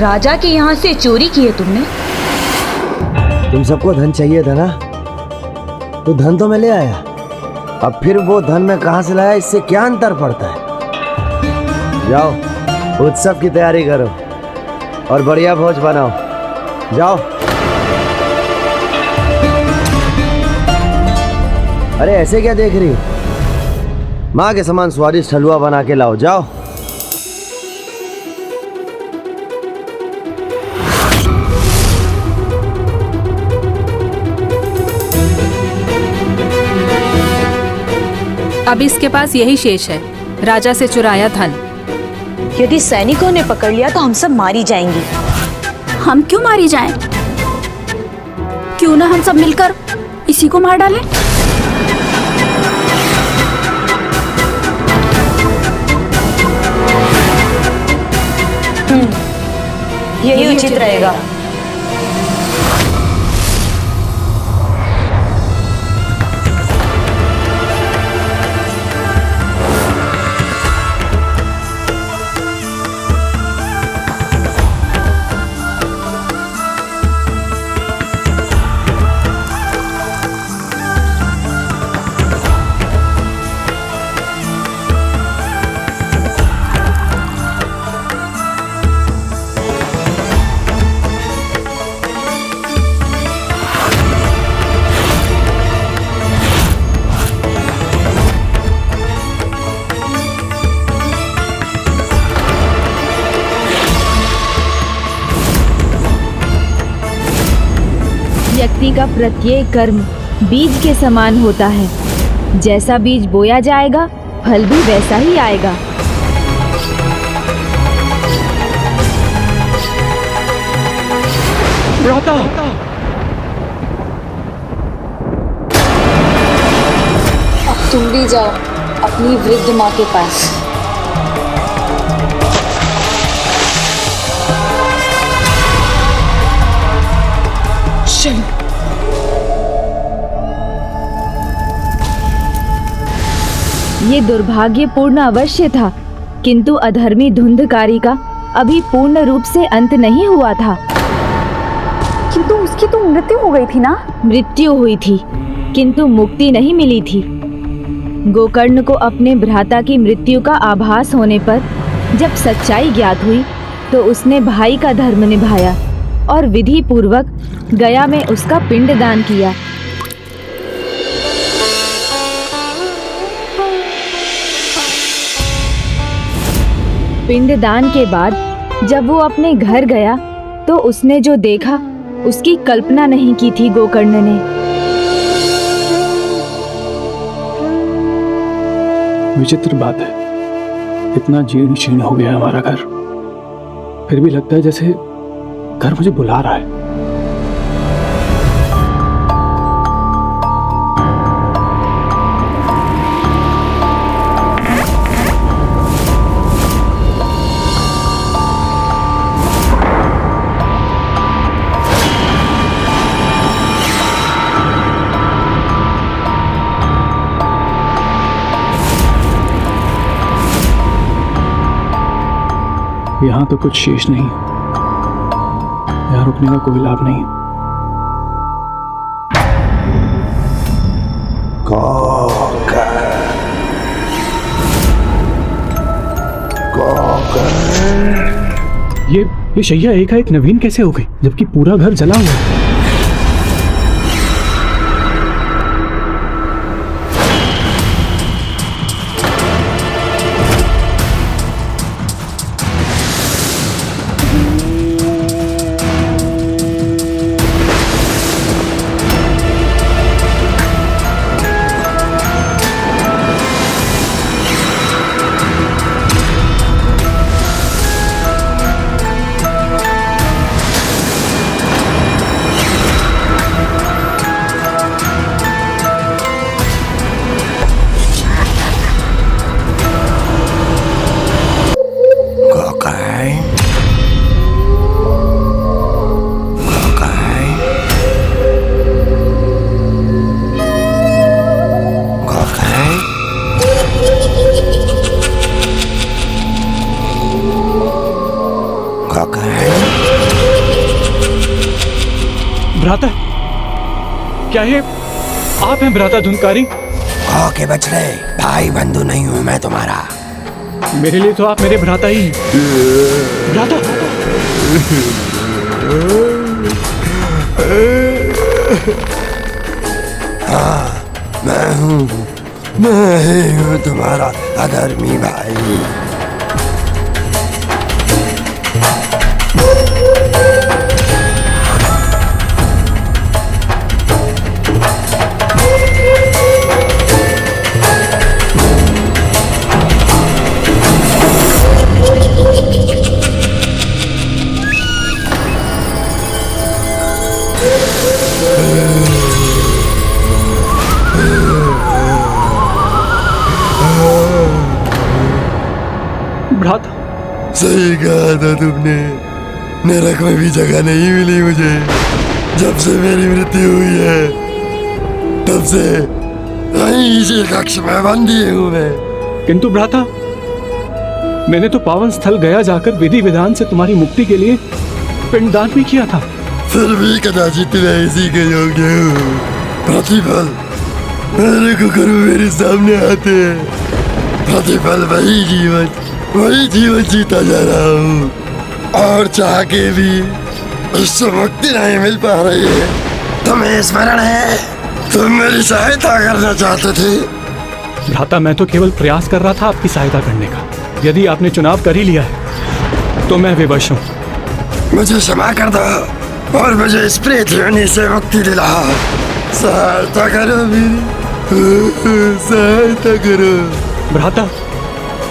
राजा के यहाँ से चोरी की है तुमने? तुम सबको धन चाहिए था ना, तो धन तो मैं ले आया। अब फिर वो धन मैं कहाँ से लाया, इससे क्या अंतर पड़ता है? जाओ उत्सव की तैयारी करो और बढ़िया भोज बनाओ, जाओ। अरे ऐसे क्या देख रही हो? माँ के समान स्वादिष्ट हलवा बना के लाओ, जाओ। अब इसके पास यही शेष है, राजा से चुराया धन। यदि सैनिकों ने पकड़ लिया तो हम सब मारी जाएंगी। हम क्यों मारी जाएं? क्यों ना हम सब मिलकर इसी को मार डालें? यही उचित रहेगा। व्यक्ति का प्रत्येक कर्म बीज के समान होता है। जैसा बीज बोया जाएगा, फल भी वैसा ही आएगा। भ्राता! अब तुम भी जाओ अपनी वृद्ध माँ के पास। ये दुर्भाग्यपूर्ण अवश्य था, किंतु अधर्मी धुंधकारी का अभी पूर्ण रूप से अंत नहीं हुआ था। किंतु उसकी तो मृत्यु हो गई थी ना? मृत्यु हुई थी, किंतु मुक्ति नहीं मिली थी। गोकर्ण को अपने भ्राता की मृत्यु का आभास होने पर जब सच्चाई ज्ञात हुई तो उसने भाई का धर्म निभाया और विधि पूर्वक गया में उसका पिंडदान किया। पिंडदान के बाद जब वो अपने घर गया तो उसने जो देखा उसकी कल्पना नहीं की थी गोकर्ण ने। विचित्र बात है, इतना जीर्ण शीर्ण हो गया हमारा घर, फिर भी लगता है जैसे घर मुझे बुला रहा है। यहाँ तो कुछ शेष नहीं, यहाँ रुकने का कोई लाभ नहीं। ये शैया एकाएक नवीन कैसे हो गई जबकि पूरा घर जला हुआ है? भ्राता, क्या ये आप हैं भ्राता धुंधकारी? के बछड़े, भाई बंधु नहीं हूं मैं तुम्हारा। मेरे लिए तो आप मेरे भ्राता ही हैं। भ्राता, हाँ, मैं ही हूँ तुम्हारा अधर्मी भाई। भ्राता, सही कहा था तुमने, नरक में भी जगह नहीं मिली मुझे। जब से मेरी मृत्यु हुई है तब से यहीं इसी कक्ष में बंदी हूँ मैं। किंतु भ्राता, मैंने तो पावन स्थल गया जाकर विधि विधान से तुम्हारी मुक्ति के लिए पिंडदान भी किया था। फिर भी कदाचित मैं इसी के योग्य हूँ। प्रतिफल मेरे को करो मेरे सामने आते हैं। प्रतिफल वही जीवन जीता जा रहा हूँ, और चाह के भी इससे मुक्ति नहीं मिल पा रही है। तुम्हें स्मरण है, तुम मेरी सहायता करना चाहते थे। भ्राता, मैं तो केवल प्रयास कर रहा था आपकी सहायता करने का। यदि आपने चुनाव कर ही लिया है तो मैं विवश हूँ। मुझे क्षमा कर दो और मुझे इस प्रेत योनि से मुक्ति दिला। सहायता करो मेरी, सहायता करो। भ्राता,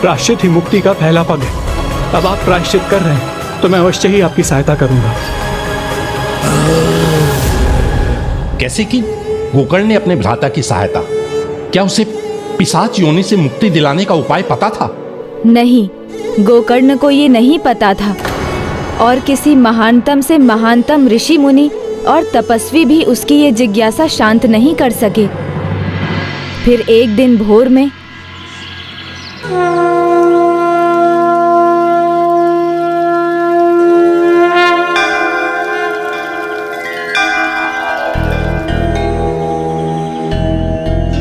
प्रायश्चित ही मुक्ति का पहला पग है। अब आप प्रायश्चित कर रहे हैं तो मैं अवश्य ही आपकी सहायता करूंगा। कैसे की गोकर्ण ने अपने भ्राता की सहायता? क्या उसे पिशाच योनि से मुक्ति दिलाने का उपाय पता था? नहीं, गोकर्ण को ये नहीं पता था, और किसी महानतम से महानतम ऋषि मुनि और तपस्वी भी उसकी ये जिज्ञासा शांत नहीं कर सके। फिर एक दिन भोर में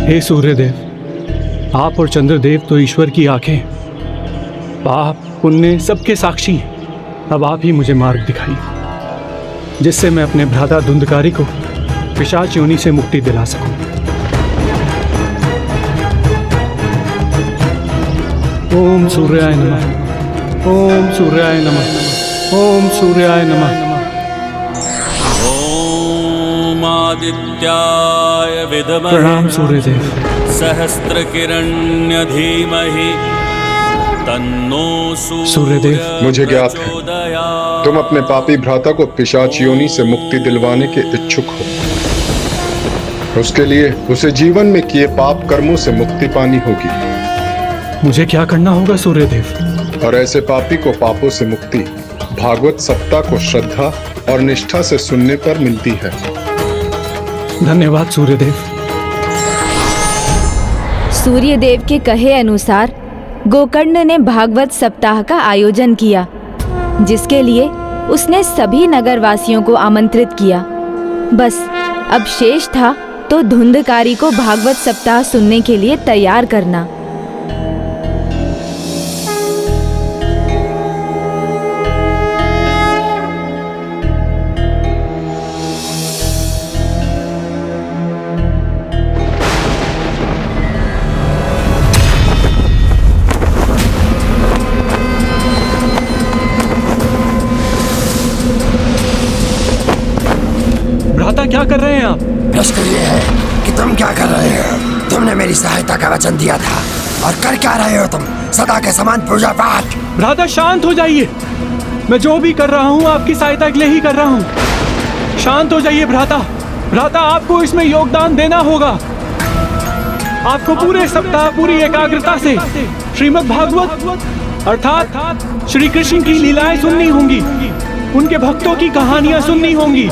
हे सूर्यदेव, आप और चंद्रदेव तो ईश्वर की आंखें, पाप पुण्य सबके साक्षी हैं। अब आप ही मुझे मार्ग दिखाइए, जिससे मैं अपने भ्राता धुंधकारी को पिशाच योनि से मुक्ति दिला सकूं। ओम सूर्याय नमः, ओम सूर्याय नमः, ओम सूर्याय नमः। आदित्याय विद्महे प्रणाम सूर्यदेव। सहस्त्र किरण्य धीमहि तन्नो सूर्यदेव। मुझे ज्ञात है तुम अपने पापी भ्राता को पिशाच योनि से मुक्ति दिलवाने के इच्छुक हो। उसके लिए उसे जीवन में किए पाप कर्मों से मुक्ति पानी होगी। मुझे क्या करना होगा सूर्यदेव? और ऐसे पापी को पापों से मुक्ति भागवत सप्ताह को श्रद्धा और निष्ठा से सुनने पर मिलती है। धन्यवाद सूर्यदेव। सूर्यदेव के कहे अनुसार गोकर्ण ने भागवत सप्ताह का आयोजन किया, जिसके लिए उसने सभी नगरवासियों को आमंत्रित किया। बस अब शेष था तो धुंधकारी को भागवत सप्ताह सुनने के लिए तैयार करना। क्या कर रहे हैं आप? प्रश्न ये है कि तुम क्या कर रहे हो? तुमने मेरी सहायता का वचन दिया था, और कर क्या रहे हो तुम? सदा के समान पूजा पाठ। भ्राता शांत हो जाइए। मैं जो भी कर रहा हूँ आपकी सहायता के लिए ही कर रहा हूँ। शांत हो जाइए भ्राता। भ्राता, आपको इसमें योगदान देना होगा। आपको पूरे सप्ताह पूरी एकाग्रता से श्रीमद् भागवत अर्थात श्री कृष्ण की लीलाएं सुननी होंगी, उनके भक्तों की कहानियां सुननी होंगी,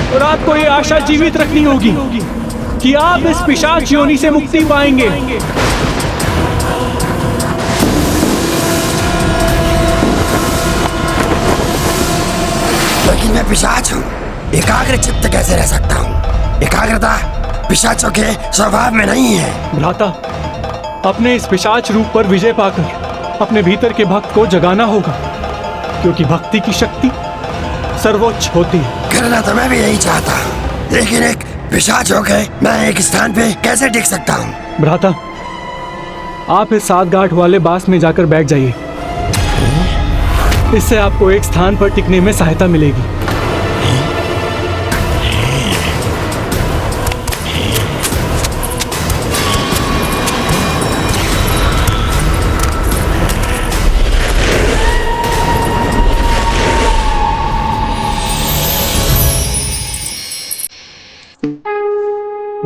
और आपको ये आशा जीवित रखनी होगी कि आप इस पिशाच योनि से मुक्ति पाएंगे। लेकिन मैं पिशाच हूँ, एकाग्र चित्त कैसे रह सकता हूँ? एकाग्रता पिशाचों के स्वभाव में नहीं है। भ्राता, अपने इस पिशाच रूप पर विजय पाकर अपने भीतर के भक्त को जगाना होगा, क्योंकि भक्ति की शक्ति सर्वोच्च होती है। करना तो मैं भी यही चाहता हूँ, लेकिन एक पिशाच होके मैं एक स्थान पे कैसे टिक सकता हूँ? भ्राता, आप इस 7 गांठ वाले बास में जाकर बैठ जाइए। इससे आपको एक स्थान पर टिकने में सहायता मिलेगी।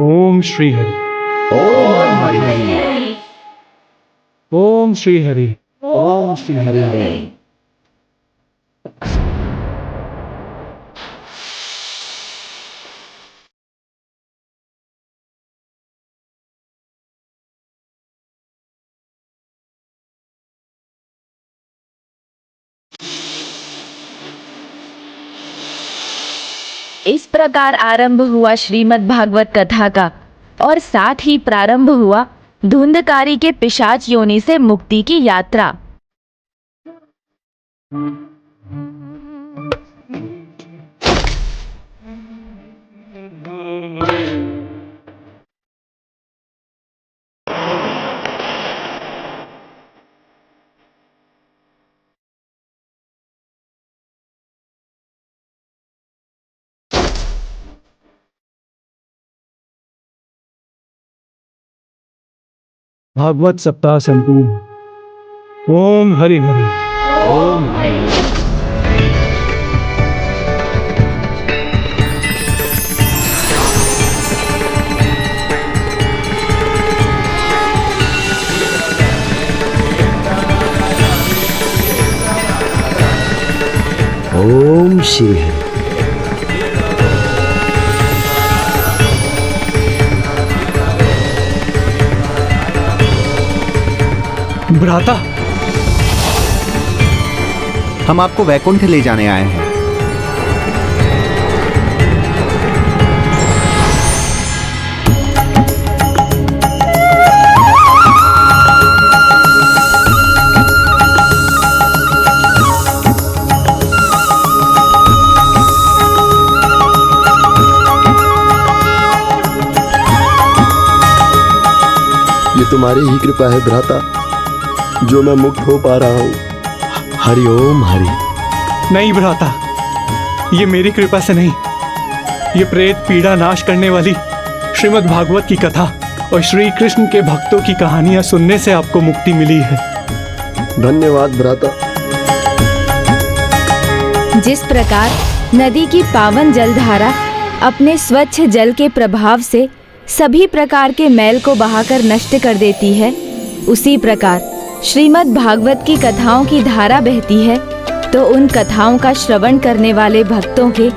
ओम श्री हरि। ओम श्री हरि। ओम श्री हरि। इस प्रकार आरंभ हुआ श्रीमद् भागवत कथा का, और साथ ही प्रारंभ हुआ धुंधकारी के पिशाच योनि से मुक्ति की यात्रा। भागवत सप्ताह संपूर्ण। ओम हरि हरि। ओम हरि। ओम श्री हरि। भ्राता, हम आपको वैकुंठ ले जाने आए हैं। ये तुम्हारी ही कृपा है भ्राता, जो मैं मुक्त हो पा रहा हूँ। हरि ओम हरि। नहीं भ्राता, ये मेरी कृपा से नहीं, ये प्रेत पीड़ा नाश करने वाली श्रीमद् भागवत की कथा और श्री कृष्ण के भक्तों की कहानियां सुनने से आपको मुक्ति मिली है। धन्यवाद भ्राता। जिस प्रकार नदी की पावन जलधारा अपने स्वच्छ जल के प्रभाव से सभी प्रकार के मैल को बहाकर नष्ट कर देती है, उसी प्रकार श्रीमद् भागवत की कथाओं की धारा बहती है, तो उन कथाओं का श्रवण करने वाले भक्तों के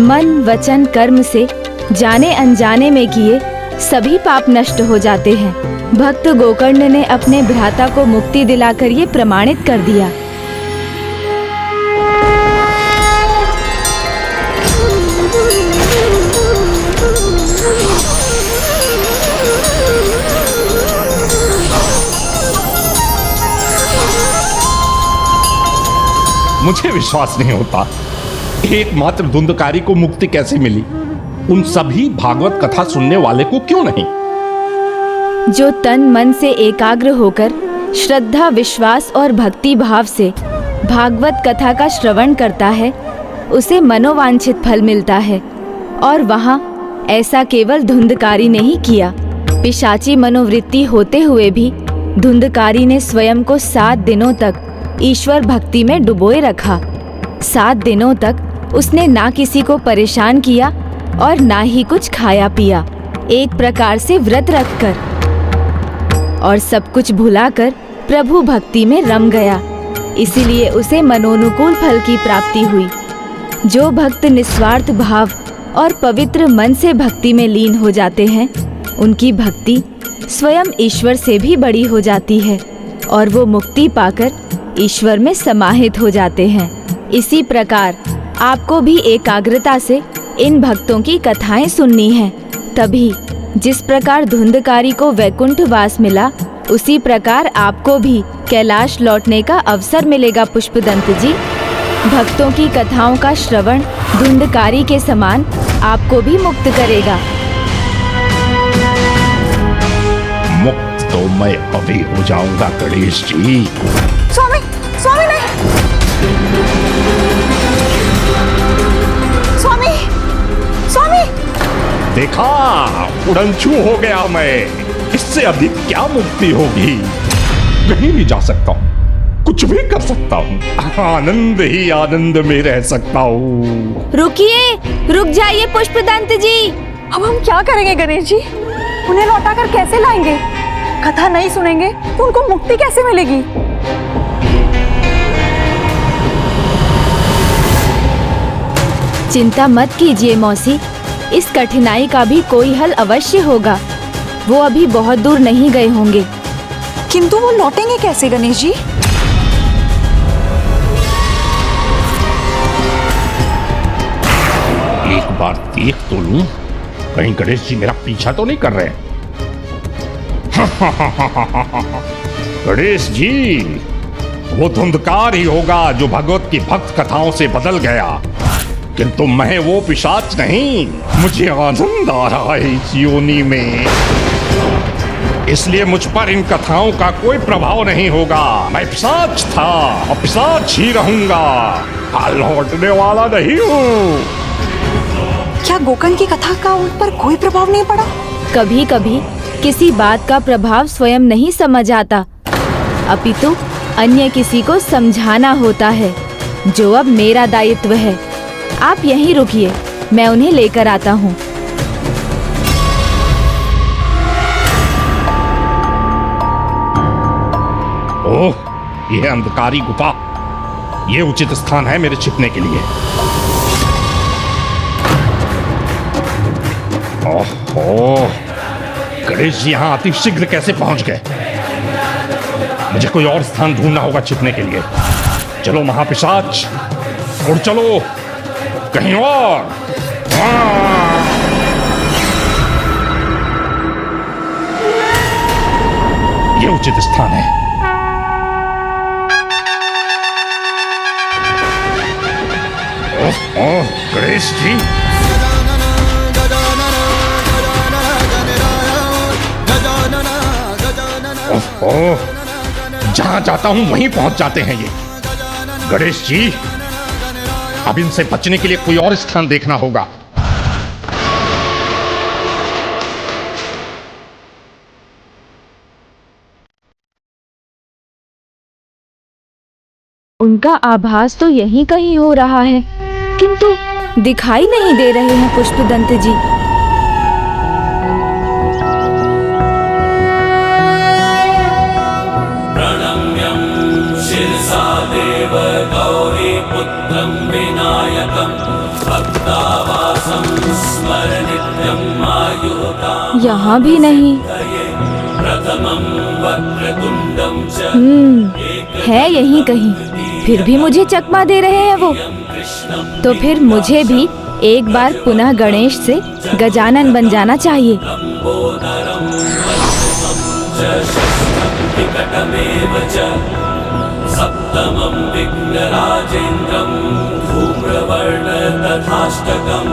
मन वचन कर्म से जाने अनजाने में किए सभी पाप नष्ट हो जाते हैं। भक्त गोकर्ण ने अपने भ्राता को मुक्ति दिलाकर ये प्रमाणित कर दिया। मुझे विश्वास नहीं होता, एकमात्र धुंधकारी को मुक्ति कैसे मिली? उन सभी भागवत कथा सुनने वाले को क्यों नहीं? जो तन मन से एकाग्र होकर श्रद्धा विश्वास और भक्ति भाव से भागवत कथा का श्रवण करता है, उसे मनोवांछित फल मिलता है। और वहाँ ऐसा केवल धुंधकारी ने ही किया। पिशाची मनोवृत्ति होते हुए भी धुंधकारी ने स्वयं को 7 दिनों तक ईश्वर भक्ति में डुबोए रखा। 7 दिनों तक उसने ना किसी को परेशान किया और ना ही कुछ खाया पिया, एक प्रकार से व्रत रखकर और सब कुछ भुलाकर प्रभु भक्ति में रम गया। इसीलिए उसे मनोनुकूल फल की प्राप्ति हुई। जो भक्त निस्वार्थ भाव और पवित्र मन से भक्ति में लीन हो जाते हैं, उनकी भक्ति स्वयं ईश्वर से भी बड़ी हो जाती है और वो मुक्ति पाकर ईश्वर में समाहित हो जाते हैं। इसी प्रकार आपको भी एकाग्रता से इन भक्तों की कथाएं सुननी है। तभी जिस प्रकार धुंधकारी को वैकुंठ वास मिला, उसी प्रकार आपको भी कैलाश लौटने का अवसर मिलेगा पुष्पदंत जी। भक्तों की कथाओं का श्रवण धुंधकारी के समान आपको भी मुक्त करेगा। मुक्त तो मैं अभी हो जाऊंगा गणेश जी। स्वामी, स्वामी नहीं। स्वामी, स्वामी। देखा, उड़नछू हो गया मैं। इससे अधिक क्या मुक्ति होगी? कहीं भी जा सकता हूँ, कुछ भी कर सकता हूँ, आनंद ही आनंद में रह सकता हूँ। रुकिए, रुक जाइए पुष्पदंत जी। अब हम क्या करेंगे गणेश जी? उन्हें लौटाकर कैसे लाएंगे? कथा नहीं सुनेंगे तो उनको मुक्ति कैसे मिलेगी? चिंता मत कीजिए मौसी, इस कठिनाई का भी कोई हल अवश्य होगा। वो अभी बहुत दूर नहीं गए होंगे। किंतु वो लौटेंगे कैसे गणेश जी? एक बार देख तो लूं, कहीं गणेश जी मेरा पीछा तो नहीं कर रहे? गणेश जी, वो धुंधकार ही होगा जो भगवत की भक्त कथाओं से बदल गया, किंतु मैं वो पिशाच नहीं। मुझे आनंद आ रहा है इस योनि में, इसलिए मुझ पर इन कथाओं का कोई प्रभाव नहीं होगा। मैं पिशाच था और पिशाच ही रहूंगा, लौटने वाला नहीं हूँ। क्या गोकर्ण की कथा का उन पर कोई प्रभाव नहीं पड़ा? कभी कभी किसी बात का प्रभाव स्वयं नहीं समझ आता, अपितु अन्य किसी को समझाना होता है, जो अब मेरा दायित्व है। आप यहीं रुकिए, मैं उन्हें लेकर आता हूँ। ओह, यह अंधकारी गुफा, ये उचित स्थान है मेरे छिपने के लिए। ओह, गणेश जी यहाँ अति शीघ्र कैसे पहुंच गए? मुझे कोई और स्थान ढूंढना होगा छिपने के लिए। चलो महापिशाच, उड़ चलो कहीं और। ये उचित स्थान है। ओह, गणेश जी, ओह, जहां जाता हूं वहीं पहुंच जाते हैं ये। गणेश जी, अब इनसे बचने के लिए कोई और स्थान देखना होगा। उनका आभास तो यहीं कहीं हो रहा है, किंतु दिखाई नहीं दे रहे हैं पुष्पदंत जी। यहाँ भी नहीं। है यहीं कहीं, फिर भी मुझे चकमा दे रहे हैं वो। तो फिर मुझे भी एक बार पुनः गणेश से गजानन बन जाना चाहिए। सप्तमं विघ्नराजेन्द्रं धूम्रवर्ण तथाष्टकं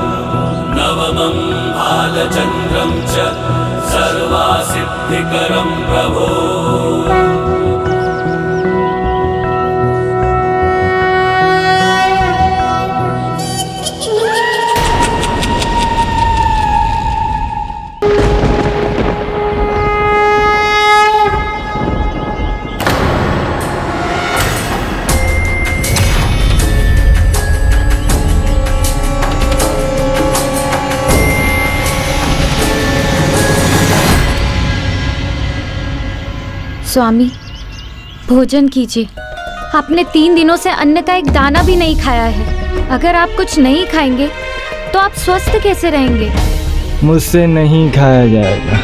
नवमं भालचन्द्रं च सर्वासिद्धिकरं प्रभो। स्वामी, भोजन कीजिए। आपने 3 दिनों से अन्न का एक दाना भी नहीं खाया है। अगर आप कुछ नहीं खाएंगे तो आप स्वस्थ कैसे रहेंगे? मुझसे नहीं खाया जाएगा।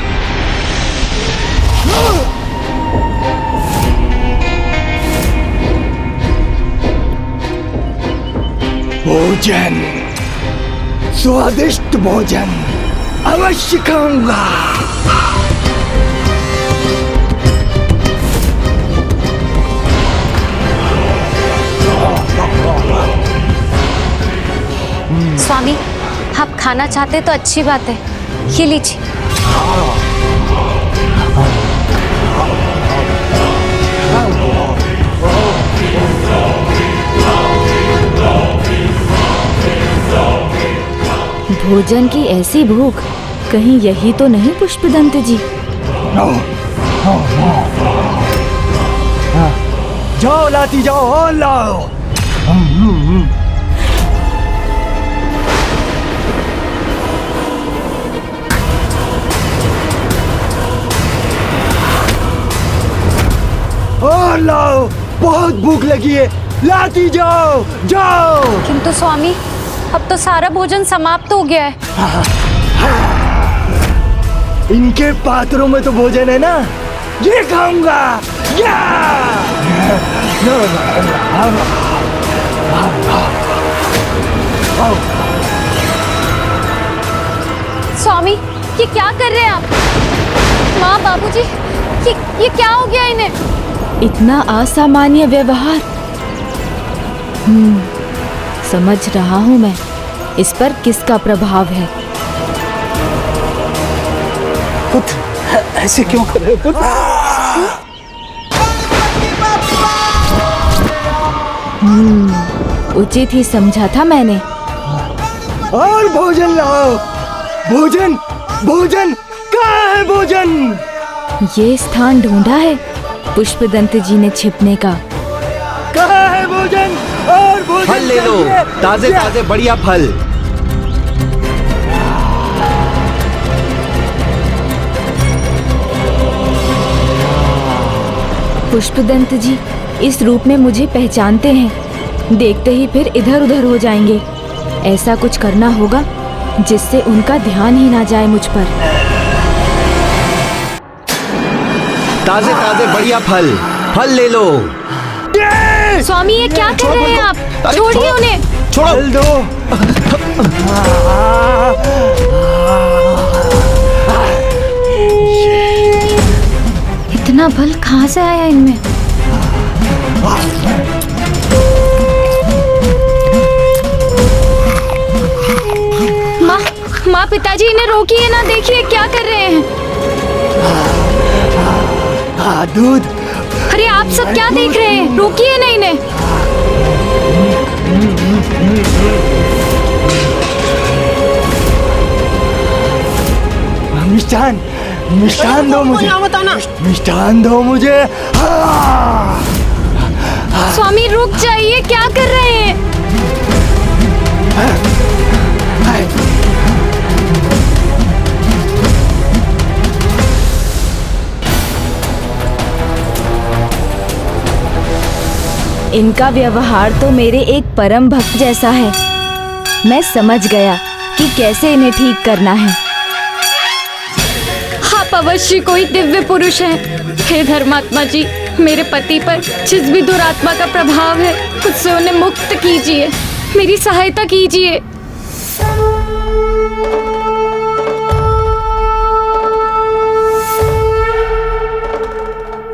भोजन, स्वादिष्ट भोजन अवश्य खाऊंगा। स्वामी, आप खाना चाहते तो अच्छी बात है, ये लीजिए। भोजन की ऐसी भूख, कहीं यही तो नहीं पुष्पदंत जी? जाओ लाती जाओ और लाओ। और लाओ, बहुत भूख लगी है, लाती जाओ जाओ। किंतु स्वामी, अब तो सारा भोजन समाप्त हो गया है। इनके पात्रों में तो भोजन है ना, ये खाऊंगा। स्वामी, ये क्या कर रहे हैं आप? माँ, बाबूजी, ये क्या हो गया इन्हें? इतना असामान्य व्यवहार। समझ रहा हूँ मैं, इस पर किसका प्रभाव है। पुत्र, ऐसे क्यों कर रहे हो पुत्र? उचित ही समझा था मैंने। और भोजन लाओ, भोजन, भोजन, कहाँ है भोजन? ये स्थान ढूंढा है पुष्पदंत जी ने छिपने का। कहाँ है भोजन? और भोजन फल ले लो, ताजे ताजे बढ़िया फल। पुष्पदंत जी इस रूप में मुझे पहचानते हैं, देखते ही फिर इधर उधर हो जाएंगे। ऐसा कुछ करना होगा जिससे उनका ध्यान ही ना जाए मुझ पर। ताजे ताजे बढ़िया फल, फल ले लो। स्वामी, ये क्या कर रहे हैं आप? छोड़िए उन्हें। छोड़ दो। इतना बल कहाँ से आया इनमें? माँ, पिताजी, इन्हें रोकिए ना, देखिए क्या कर रहे हैं। दूध। अरे आप सब क्या देख रहे हैं? रोकिए ना इन्हें। मिष्ठान, मिष्ठान दो मुझे, मिष्ठान दो मुझे। स्वामी, रुक जाइए, क्या कर रहे हैं? इनका व्यवहार तो मेरे एक परम भक्त जैसा है। मैं समझ गया कि कैसे इन्हें ठीक करना है। आप अवश्य कोई दिव्य पुरुष हैं। हे धर्मात्मा जी, मेरे पति पर जिस भी दुरात्मा का प्रभाव है, उससे उन्हें मुक्त कीजिए, मेरी सहायता कीजिए।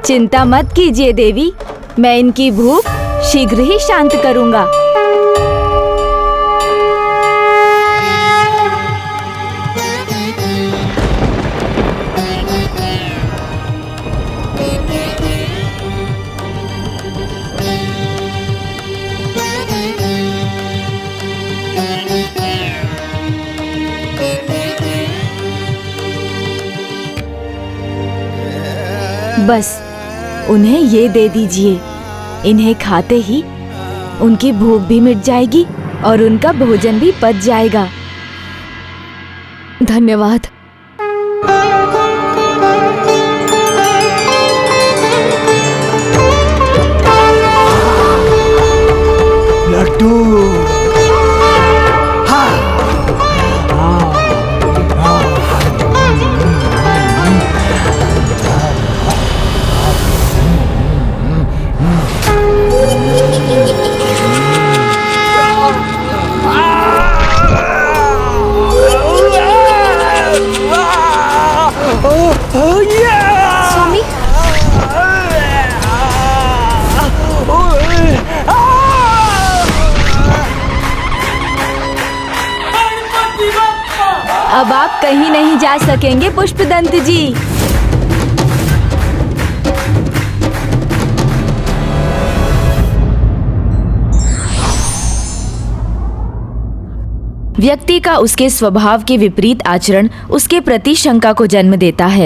चिंता मत कीजिए देवी, मैं इनकी भूख शीघ्र ही शांत करूंगा। बस उन्हें ये दे दीजिए, इन्हें खाते ही उनकी भूख भी मिट जाएगी और उनका भोजन भी पच जाएगा। धन्यवाद। लड्डू। स्वामी अब आप कहीं नहीं जा सकेंगे पुष्पदंत जी। व्यक्ति का उसके स्वभाव के विपरीत आचरण उसके प्रति शंका को जन्म देता है।